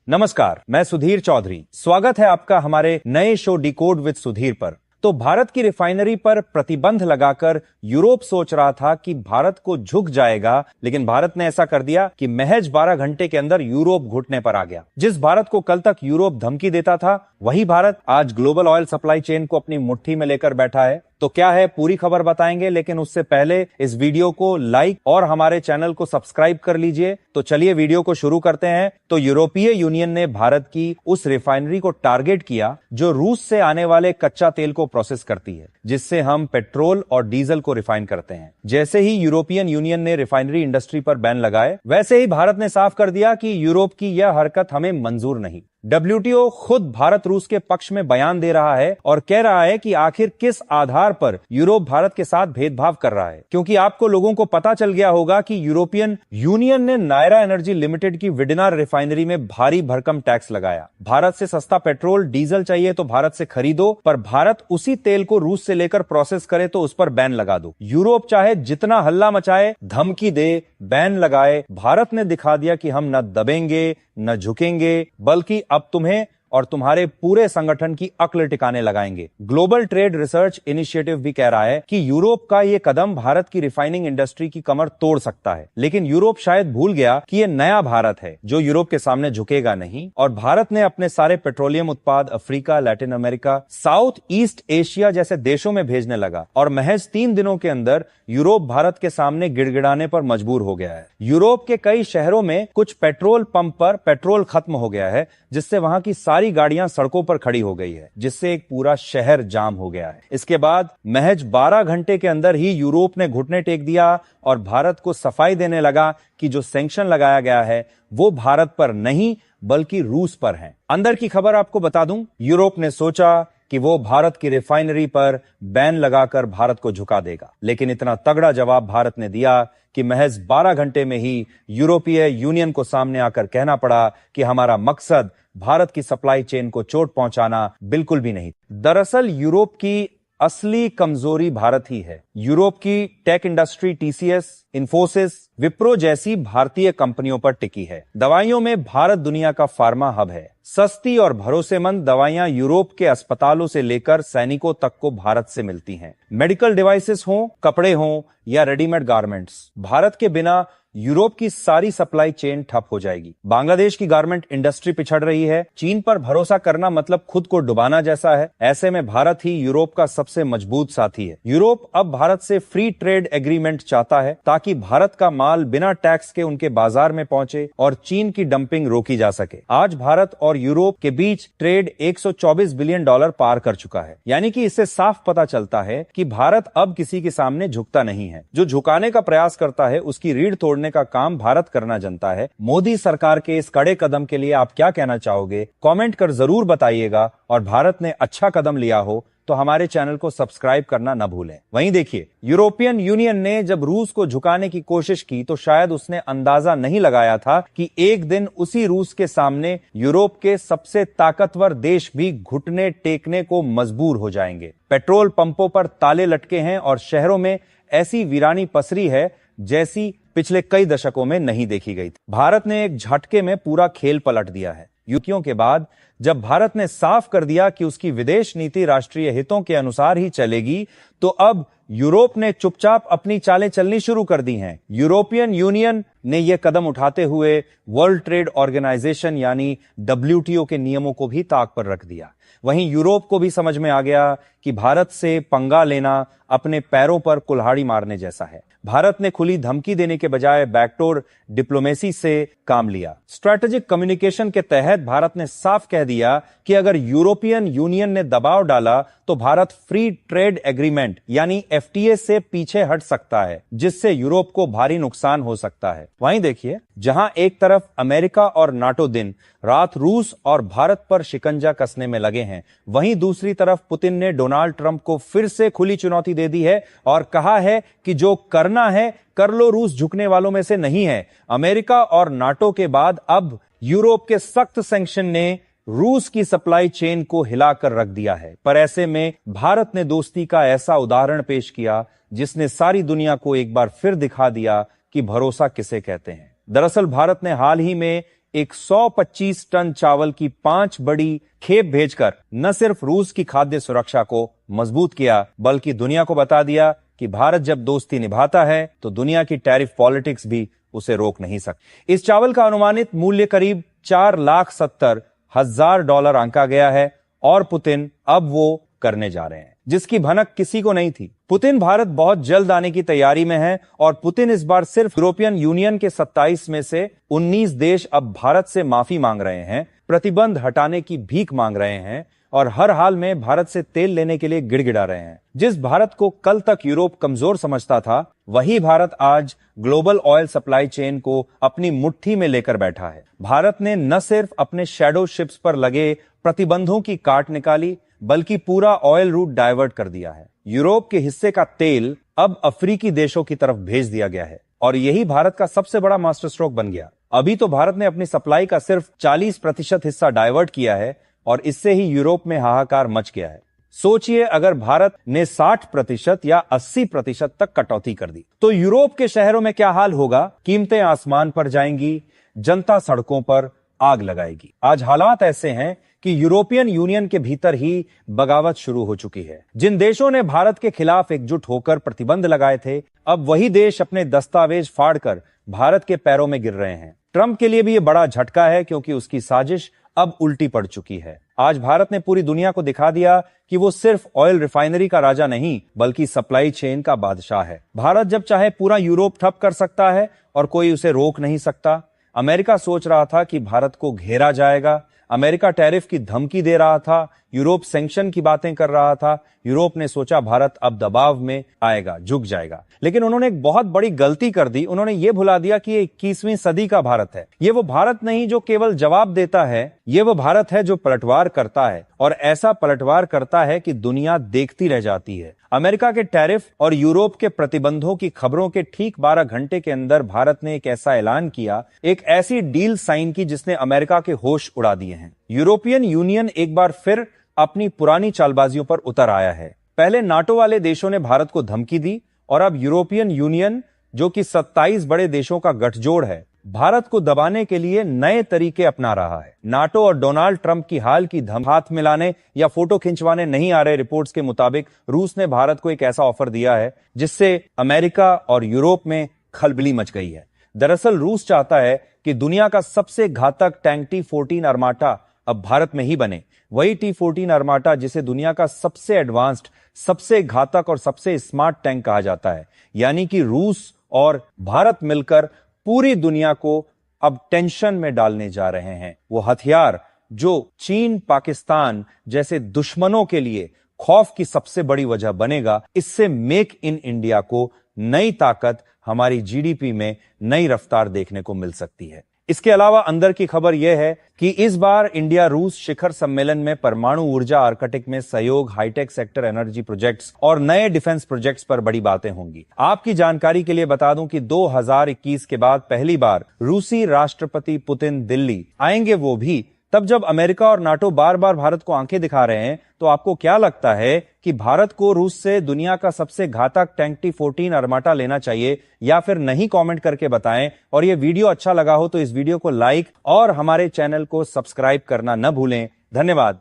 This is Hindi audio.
नमस्कार, मैं सुधीर चौधरी। स्वागत है आपका हमारे नए शो डिकोड विद सुधीर पर। तो भारत की रिफाइनरी पर प्रतिबंध लगाकर यूरोप सोच रहा था कि भारत को झुक जाएगा, लेकिन भारत ने ऐसा कर दिया कि महज 12 घंटे के अंदर यूरोप घुटने पर आ गया। जिस भारत को कल तक यूरोप धमकी देता था, वही भारत आज ग्लोबल ऑयल सप्लाई चेन को अपनी मुट्ठी में लेकर बैठा है। तो क्या है, पूरी खबर बताएंगे, लेकिन उससे पहले इस वीडियो को लाइक और हमारे चैनल को सब्सक्राइब कर लीजिए। तो चलिए वीडियो को शुरू करते हैं। तो यूरोपीय यूनियन ने भारत की उस रिफाइनरी को टारगेट किया जो रूस से आने वाले कच्चा तेल को प्रोसेस करती है, जिससे हम पेट्रोल और डीजल को रिफाइन करते हैं। जैसे ही यूरोपियन यूनियन ने रिफाइनरी इंडस्ट्री पर बैन लगाए, वैसे ही भारत ने साफ कर दिया कि यूरोप की यह हरकत हमें मंजूर नहीं। WTO खुद भारत रूस के पक्ष में बयान दे रहा है और कह रहा है कि आखिर किस आधार पर यूरोप भारत के साथ भेदभाव कर रहा है, क्योंकि आपको लोगों को पता चल गया होगा कि यूरोपियन यूनियन ने नायरा एनर्जी लिमिटेड की विडना रिफाइनरी में भारी भरकम टैक्स लगाया। भारत से सस्ता पेट्रोल डीजल चाहिए तो भारत से खरीदो, पर भारत उसी तेल को रूस से लेकर प्रोसेस करे तो उस पर बैन लगा दो। यूरोप चाहे जितना हल्ला मचाए, धमकी दे, बैन लगाए, भारत ने दिखा दिया कि हम न दबेंगे न झुकेंगे, बल्कि अब तुम्हें और तुम्हारे पूरे संगठन की अक्ल टिकाने लगाएंगे। ग्लोबल ट्रेड रिसर्च इनिशिएटिव भी कह रहा है कि यूरोप का ये कदम भारत की रिफाइनिंग इंडस्ट्री की कमर तोड़ सकता है। लेकिन यूरोप शायद भूल गया कि ये नया भारत है जो यूरोप के सामने झुकेगा नहीं, और भारत ने अपने सारे पेट्रोलियम उत्पाद Africa, Latin America, south east Asia जैसे देशों में भेजने लगा, और महज 3 दिनों के अंदर यूरोप भारत के सामने गिड़गिड़ाने पर मजबूर हो गया है। यूरोप के कई शहरों में कुछ पेट्रोल पंप पर पेट्रोल खत्म हो गया है, जिससे वहां की सारी गाड़ियां सड़कों पर खड़ी हो गई है, जिससे एक पूरा शहर जाम हो गया है। इसके बाद महज 12 घंटे के अंदर ही यूरोप ने घुटने टेक दिया और भारत को सफाई देने लगा कि जो सैंक्शन लगाया गया है वो भारत पर नहीं बल्कि रूस पर है। अंदर की खबर आपको बता दूं, यूरोप ने सोचा कि वो भारत की रिफाइनरी पर बैन लगाकर भारत को झुका देगा, लेकिन इतना तगड़ा जवाब भारत ने दिया कि महज 12 घंटे में ही यूरोपीय यूनियन को सामने आकर कहना पड़ा कि हमारा मकसद भारत की सप्लाई चेन को चोट पहुंचाना बिल्कुल भी नहीं। दरअसल यूरोप की असली कमजोरी भारत ही है। यूरोप की tech industry TCS, Infosys, Wipro जैसी भारतीय कंपनियों पर टिकी है। दवाइयों में भारत दुनिया का फार्मा हब है। सस्ती और भरोसेमंद दवाइयां यूरोप के अस्पतालों से लेकर सैनिकों तक को भारत से मिलती हैं। मेडिकल डिवाइसेस हो, कपड़े हो या रेडीमेड गारमेंट्स, भारत के बिना यूरोप की सारी सप्लाई चेन ठप हो जाएगी। बांग्लादेश की गारमेंट इंडस्ट्री पिछड़ रही है। चीन पर भरोसा करना मतलब खुद को डुबाना जैसा है। ऐसे में भारत ही यूरोप का सबसे मजबूत साथी है। यूरोप अब भारत से फ्री ट्रेड एग्रीमेंट चाहता है ताकि भारत का माल बिना टैक्स के उनके बाजार में पहुंचे और चीन की डंपिंग रोकी जा सके। आज भारत और यूरोप के बीच ट्रेड $124 बिलियन पार कर चुका है। यानी कि इससे साफ पता चलता है कि भारत अब किसी के सामने झुकता नहीं है। जो झुकाने का प्रयास करता है उसकी रीढ़ तोड़ने का काम भारत करना जानता है। मोदी सरकार के इस कड़े कदम के लिए आप क्या कहना चाहोगे? कमेंट कर जरूर बताइएगा, और भारत ने अच्छा कदम लिया हो तो हमारे चैनल को सब्सक्राइब करना न भूलें। वहीं देखिए, यूरोपियन यूनियन ने जब रूस को झुकाने की कोशिश की तो शायद उसने अंदाजा नहीं लगाया था कि एक दिन उसी रूस के सामने यूरोप के सबसे ताकतवर देश भी घुटने टेकने को मजबूर हो जाएंगे। पेट्रोल पंपों पर ताले लटके हैं और शहरों में ऐसी वीरानी पसरी है जैसी पिछले कई दशकों में नहीं देखी गई थी। भारत ने एक झटके में पूरा खेल पलट दिया है। युद्ध के बाद जब भारत ने साफ कर दिया कि उसकी विदेश नीति राष्ट्रीय हितों के अनुसार ही चलेगी, तो अब यूरोप ने चुपचाप अपनी चालें चलनी शुरू कर दी हैं। यूरोपियन यूनियन ने यह कदम उठाते हुए वर्ल्ड ट्रेड ऑर्गेनाइजेशन यानी WTO के नियमों को भी ताक पर रख दिया। वहीं यूरोप को भी समझ में आ गया कि भारत से पंगा लेना अपने पैरों पर कुल्हाड़ी मारने जैसा है। भारत ने खुली धमकी देने के बजाय बैकडोर डिप्लोमेसी से काम लिया। स्ट्रेटेजिक कम्युनिकेशन के तहत भारत ने साफ कह दिया कि अगर यूरोपियन यूनियन ने दबाव डाला तो भारत फ्री ट्रेड एग्रीमेंट यानी FTA से पीछे हट सकता है, जिससे यूरोप को भारी नुकसान हो सकता है। वहीं देखिए, जहां एक तरफ अमेरिका और नाटो दिन रात रूस और भारत पर शिकंजा कसने में लगे हैं, वहीं दूसरी तरफ पुतिन ने डोनाल्ड ट्रंप को फिर से खुली चुनौती दे दी है और कहा है कि जो करना है कर लो, रूस झुकने वालों में से नहीं है। अमेरिका और नाटो के बाद अब यूरोप के सख्त सैंक्शन ने रूस की सप्लाई चेन को हिलाकर रख दिया है। पर ऐसे में भारत ने दोस्ती का ऐसा उदाहरण पेश किया जिसने सारी दुनिया को एक बार फिर दिखा दिया कि भरोसा किसे कहते हैं। दरअसल भारत ने हाल ही में 125 टन चावल की 5 बड़ी खेप भेजकर न सिर्फ रूस की खाद्य सुरक्षा को मजबूत किया, बल्कि दुनिया को बता दिया कि भारत जब दोस्ती निभाता है तो दुनिया की टैरिफ पॉलिटिक्स भी उसे रोक नहीं सकती। इस चावल का अनुमानित मूल्य करीब $4,70,000 आंका गया है और पुतिन अब वो करने जा रहे हैं जिसकी भनक किसी को नहीं थी। पुतिन भारत बहुत जल्द आने की तैयारी में है और पुतिन इस बार सिर्फ यूरोपियन यूनियन के 27 में से 19 देश अब भारत से माफी मांग रहे हैं, प्रतिबंध हटाने की भीख मांग रहे हैं और हर हाल में भारत से तेल लेने के लिए गिड़गिड़ा रहे हैं। जिस भारत को कल तक यूरोप कमजोर समझता था, वही भारत आज ग्लोबल ऑयल सप्लाई चेन को अपनी मुट्ठी में लेकर बैठा है। भारत ने न सिर्फ अपने शैडो शिप्स पर लगे प्रतिबंधों की काट निकाली, बल्कि पूरा ऑयल रूट डाइवर्ट कर दिया है। यूरोप के हिस्से का तेल अब अफ्रीकी देशों की तरफ भेज दिया गया है और यही भारत का सबसे बड़ा मास्टर स्ट्रोक बन गया। अभी तो भारत ने अपनी सप्लाई का सिर्फ 40% हिस्सा डाइवर्ट किया है और इससे ही यूरोप में हाहाकार मच गया है। सोचिए अगर भारत ने 60% या 80% तक कटौती कर दी तो यूरोप के शहरों में क्या हाल होगा। कीमतें आसमान पर जाएंगी, जनता सड़कों पर आग लगाएगी। आज हालात ऐसे हैं कि यूरोपियन यूनियन के भीतर ही बगावत शुरू हो चुकी है। जिन देशों ने भारत के खिलाफ एकजुट होकर प्रतिबंध लगाए थे, अब वही देश अपने दस्तावेज फाड़कर भारत के पैरों में गिर रहे हैं। ट्रंप के लिए भी यह बड़ा झटका है क्योंकि उसकी साजिश अब उल्टी पड़ चुकी है। आज भारत ने पूरी दुनिया को दिखा दिया कि वो सिर्फ ऑयल रिफाइनरी का राजा नहीं, बल्कि सप्लाई चेन का बादशाह है। भारत जब चाहे पूरा यूरोप ठप कर सकता है और कोई उसे रोक नहीं सकता। अमेरिका सोच रहा था कि भारत को घेरा जाएगा, अमेरिका टैरिफ की धमकी दे रहा था, यूरोप सैंक्शन की बातें कर रहा था। यूरोप ने सोचा भारत अब दबाव में आएगा, झुक जाएगा, लेकिन उन्होंने एक बहुत बड़ी गलती कर दी। उन्होंने ये भुला दिया कि ये 21वीं सदी का भारत है। ये वो भारत नहीं जो केवल जवाब देता है, ये वो भारत है जो पलटवार करता है और ऐसा पलटवार करता है कि दुनिया देखती रह जाती है। अमेरिका के टैरिफ और यूरोप के प्रतिबंधों की खबरों के ठीक 12 घंटे के अंदर भारत ने एक ऐसा ऐलान किया, एक ऐसी डील साइन की जिसने अमेरिका के होश उड़ा दिए हैं। यूरोपियन यूनियन एक बार फिर अपनी पुरानी चालबाजियों पर उतर आया है। पहले नाटो वाले देशों ने भारत को धमकी दी और अब यूरोपियन यूनियन, जो कि 27 बड़े देशों का गठजोड़ है, भारत को दबाने के लिए नए तरीके अपना रहा है। नाटो और डोनाल्ड ट्रंप की हाल की हाथ मिलाने या फोटो खिंचवाने नहीं आ रहे रिपोर्ट्स के मुताबिक रूस ने भारत को एक ऐसा ऑफर दिया है जिससे अमेरिका और यूरोप में खलबली मच गई है। दरअसल रूस चाहता है कि दुनिया का सबसे घातक टैंक T-14 अरमाटा अब भारत में ही बने। वही T-14 अरमाटा जिसे दुनिया का सबसे एडवांस्ड, सबसे घातक और सबसे स्मार्ट टैंक कहा जाता है। यानी कि रूस और भारत मिलकर पूरी दुनिया को अब टेंशन में डालने जा रहे हैं। वो हथियार जो चीन, पाकिस्तान जैसे दुश्मनों के लिए खौफ की सबसे बड़ी वजह बनेगा। इससे मेक इन इंडिया को नई ताकत, हमारी जीडीपी में नई रफ्तार देखने को मिल सकती है। इसके अलावा अंदर की खबर यह है कि इस बार इंडिया रूस शिखर सम्मेलन में परमाणु ऊर्जा, आर्कटिक में सहयोग, हाईटेक सेक्टर एनर्जी प्रोजेक्ट्स और नए डिफेंस प्रोजेक्ट्स पर बड़ी बातें होंगी। आपकी जानकारी के लिए बता दूं कि 2021 के बाद पहली बार रूसी राष्ट्रपति पुतिन दिल्ली आएंगे, वो भी तब जब अमेरिका और नाटो बार बार भारत को आंखें दिखा रहे हैं। तो आपको क्या लगता है कि भारत को रूस से दुनिया का सबसे घातक टैंक T-14 अरमाटा लेना चाहिए या फिर नहीं? कमेंट करके बताएं। और ये वीडियो अच्छा लगा हो तो इस वीडियो को लाइक और हमारे चैनल को सब्सक्राइब करना न भूलें। धन्यवाद।